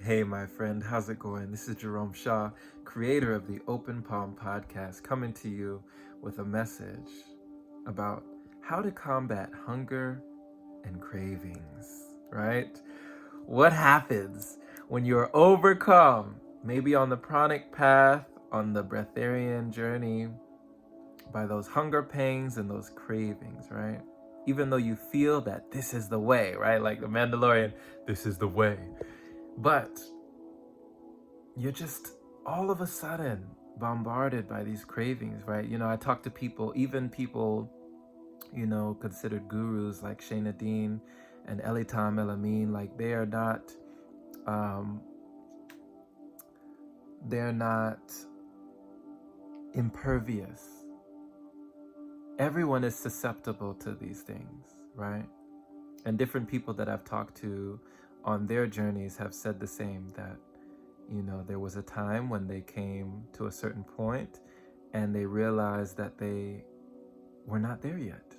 Hey, my friend, how's it going? This is Jerome Shaw, creator of the Open Palm podcast, coming to you with a message about how to combat hunger and cravings, right? What happens when you're overcome, maybe on the pranic path, on the breatharian journey, by those hunger pangs and those cravings, right? Even though you feel that this is the way, right? Like the Mandalorian, this is the way. But you're just all of a sudden bombarded by these cravings, right? I talk to people, even people, considered gurus like Shayna Dean and Elitam Elamine, like um, they're not impervious. Everyone is susceptible to these things, right? And different people that I've talked to on their journeys have said the same, that there was a time when they came to a certain point and they realized that they were not there yet.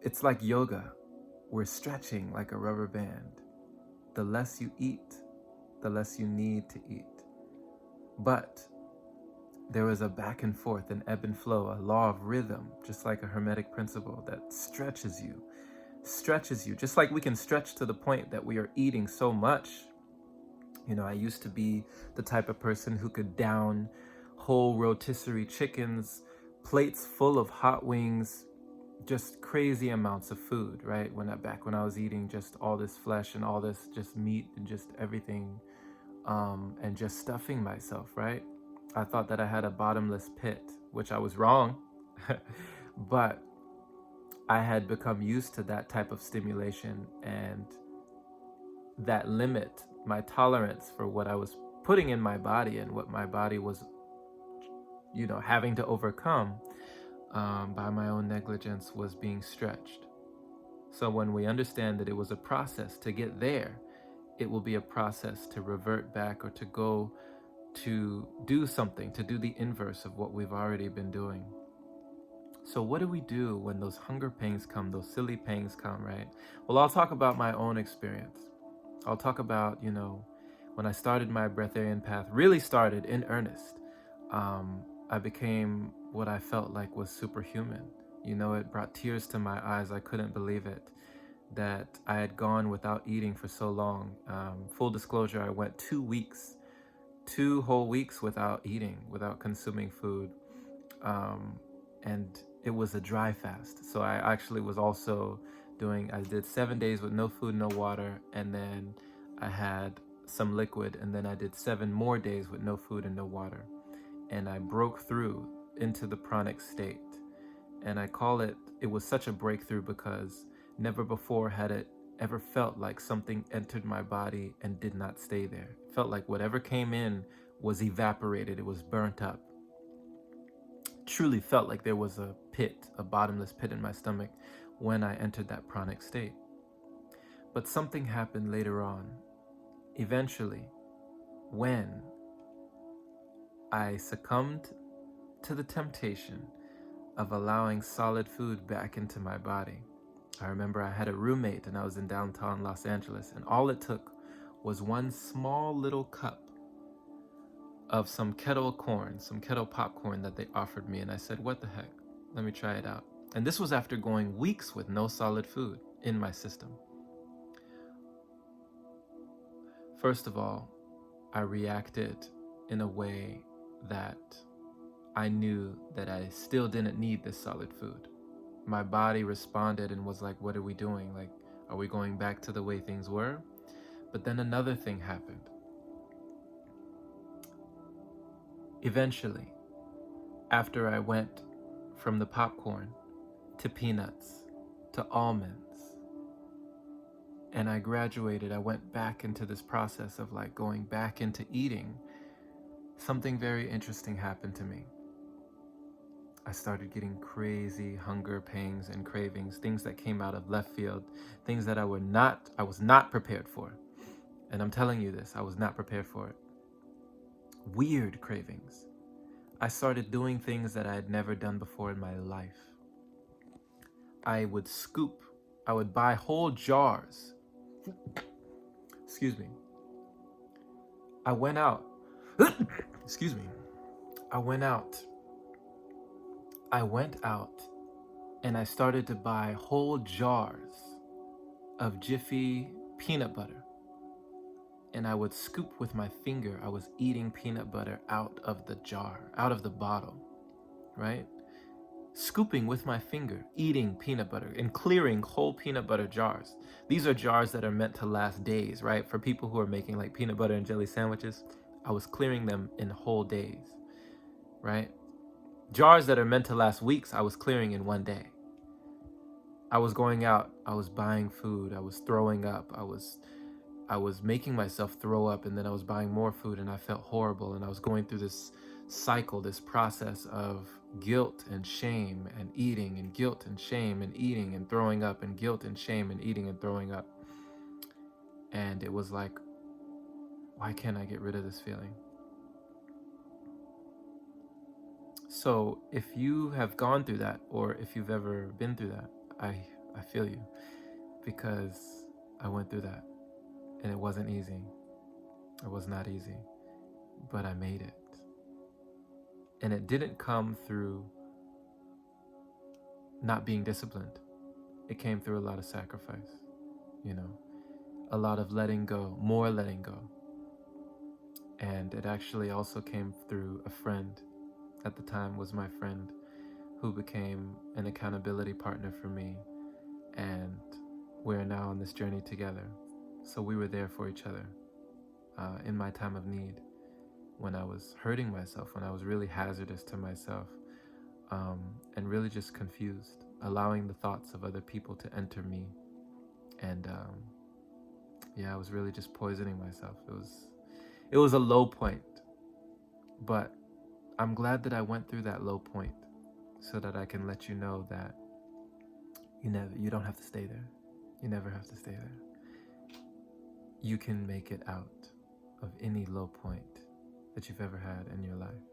It's like yoga. We're stretching like a rubber band. The less you eat, the less you need to eat. But there is a back and forth, an ebb and flow, a law of rhythm, just like a hermetic principle that stretches you, just like we can stretch to the point that we are eating so much. I used to be the type of person who could down whole rotisserie chickens, plates full of hot wings, just crazy amounts of food, right? Back when I was eating just all this flesh and all this just meat and just everything, and just stuffing myself, right? I thought that I had a bottomless pit, which I was wrong, but I had become used to that type of stimulation, and that limit, my tolerance for what I was putting in my body and what my body was, having to overcome by my own negligence, was being stretched. So when we understand that it was a process to get there, it will be a process to revert back, or to go to do something, to do the inverse of what we've already been doing. So what do we do when those hunger pangs come, those silly pangs come, right? Well, I'll talk about my own experience. I'll talk about, when I started my breatharian path, really started in earnest. I became what I felt like was superhuman. It brought tears to my eyes. I couldn't believe it, that I had gone without eating for so long. Full disclosure, I went 2 weeks, 2 whole weeks without eating, without consuming food. And it was a dry fast. So I actually was also I did 7 days with no food, no water, and then I had some liquid, and then I did 7 more days with no food and no water. And I broke through into the pranic state. And I call it was such a breakthrough because never before had it ever felt like something entered my body and did not stay there. It felt like whatever came in was evaporated, it was burnt up. Truly felt like there was a pit, a bottomless pit in my stomach when I entered that pranic state. But something happened later on, eventually, when I succumbed to the temptation of allowing solid food back into my body. I remember I had a roommate and I was in downtown Los Angeles, and all it took was one small little cup of some kettle corn, some kettle popcorn that they offered me, and I said, what the heck, let me try it out. And this was after going weeks with no solid food in my system. First of all, I reacted in a way that I knew that I still didn't need this solid food. My body responded and was like, what are we doing? Like, are we going back to the way things were? But then another thing happened. Eventually, after I went from the popcorn to peanuts to almonds, and I graduated, I went back into this process of like going back into eating, something very interesting happened to me. I started getting crazy hunger pangs and cravings, things that came out of left field, things that I was not prepared for. And I'm telling you this, I was not prepared for it. Weird cravings. I started doing things that I had never done before in my life. I would buy whole jars, excuse me, I went out. Excuse me. I went out. I went out and I started to buy whole jars of Jiffy peanut butter. And I would scoop with my finger. I was eating peanut butter out of the jar, out of the bottle, right? Scooping with my finger, eating peanut butter and clearing whole peanut butter jars. These are jars that are meant to last days, right? For people who are making like peanut butter and jelly sandwiches, I was clearing them in whole days, right? Jars that are meant to last weeks, I was clearing in one day. I was going out, I was buying food, I was throwing up, I was making myself throw up, and then I was buying more food and I felt horrible, and I was going through this cycle, this process of guilt and shame and eating, and guilt and shame and eating and throwing up, and guilt and shame and eating and throwing up. And it was like, why can't I get rid of this feeling? So if you have gone through that, or if you've ever been through that, I feel you, because I went through that, and it wasn't easy. It was not easy, but I made it. And it didn't come through not being disciplined. It came through a lot of sacrifice, a lot of letting go, more letting go. And it actually also came through a friend, at the time was my friend, who became an accountability partner for me. And we're now on this journey together. So we were there for each other in my time of need, when I was hurting myself, when I was really hazardous to myself, and really just confused, allowing the thoughts of other people to enter me. And I was really just poisoning myself. It was a low point, but I'm glad that I went through that low point, so that I can let you know that you don't have to stay there. You never have to stay there. You can make it out of any low point that you've ever had in your life,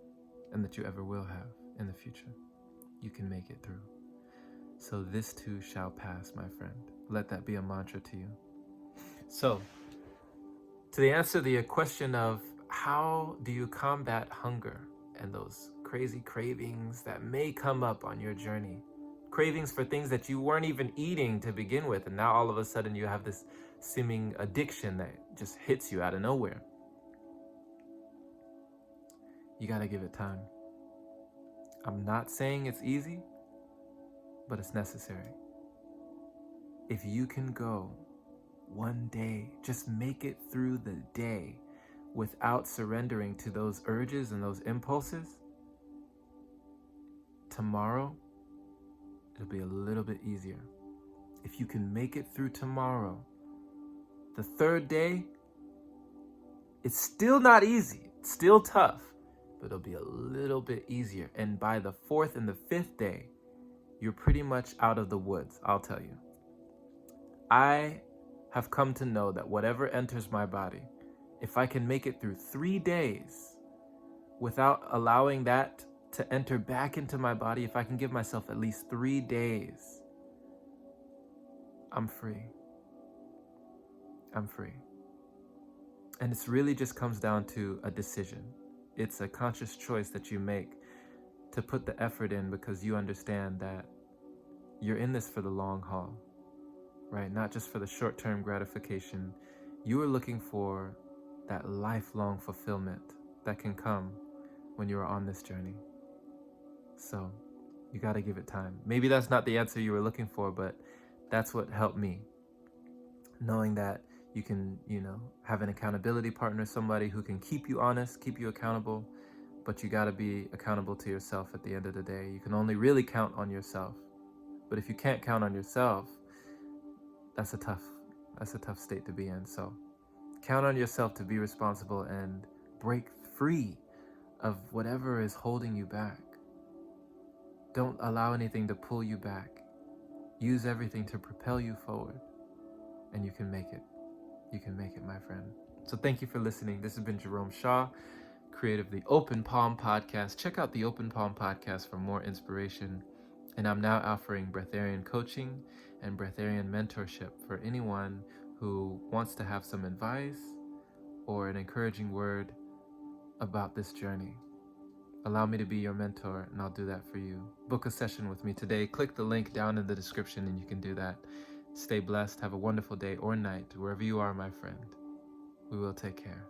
and that you ever will have in the future. You can make it through. So this too shall pass, my friend. Let that be a mantra to you. So, to the answer to the question of how do you combat hunger and those crazy cravings that may come up on your journey, cravings for things that you weren't even eating to begin with, and now all of a sudden you have this seeming addiction that just hits you out of nowhere. You gotta give it time. I'm not saying it's easy, but it's necessary. If you can go one day, just make it through the day without surrendering to those urges and those impulses, tomorrow it'll be a little bit easier. If you can make it through tomorrow, the third day, it's still not easy, it's still tough, but it'll be a little bit easier. And by the fourth and the fifth day, you're pretty much out of the woods, I'll tell you. I have come to know that whatever enters my body, if I can make it through 3 days without allowing that to enter back into my body, if I can give myself at least 3 days, I'm free. I'm free. And it's really just comes down to a decision. It's a conscious choice that you make to put the effort in, because you understand that you're in this for the long haul, right? Not just for the short-term gratification. You are looking for that lifelong fulfillment that can come when you are on this journey. So you got to give it time. Maybe that's not the answer you were looking for, but that's what helped me. Knowing that you can, have an accountability partner, somebody who can keep you honest, keep you accountable, but you got to be accountable to yourself at the end of the day. You can only really count on yourself. But if you can't count on yourself, that's a tough state to be in. So count on yourself to be responsible and break free of whatever is holding you back. Don't allow anything to pull you back. Use everything to propel you forward, and you can make it. You can make it, my friend. So thank you for listening. This has been Jerome Shaw, creator of the Open Palm Podcast. Check out the Open Palm Podcast for more inspiration. And I'm now offering breatharian coaching and breatharian mentorship for anyone who wants to have some advice or an encouraging word about this journey. Allow me to be your mentor, and I'll do that for you. Book a session with me today. Click the link down in the description and you can do that. Stay blessed. Have a wonderful day or night, wherever you are, my friend. We will take care.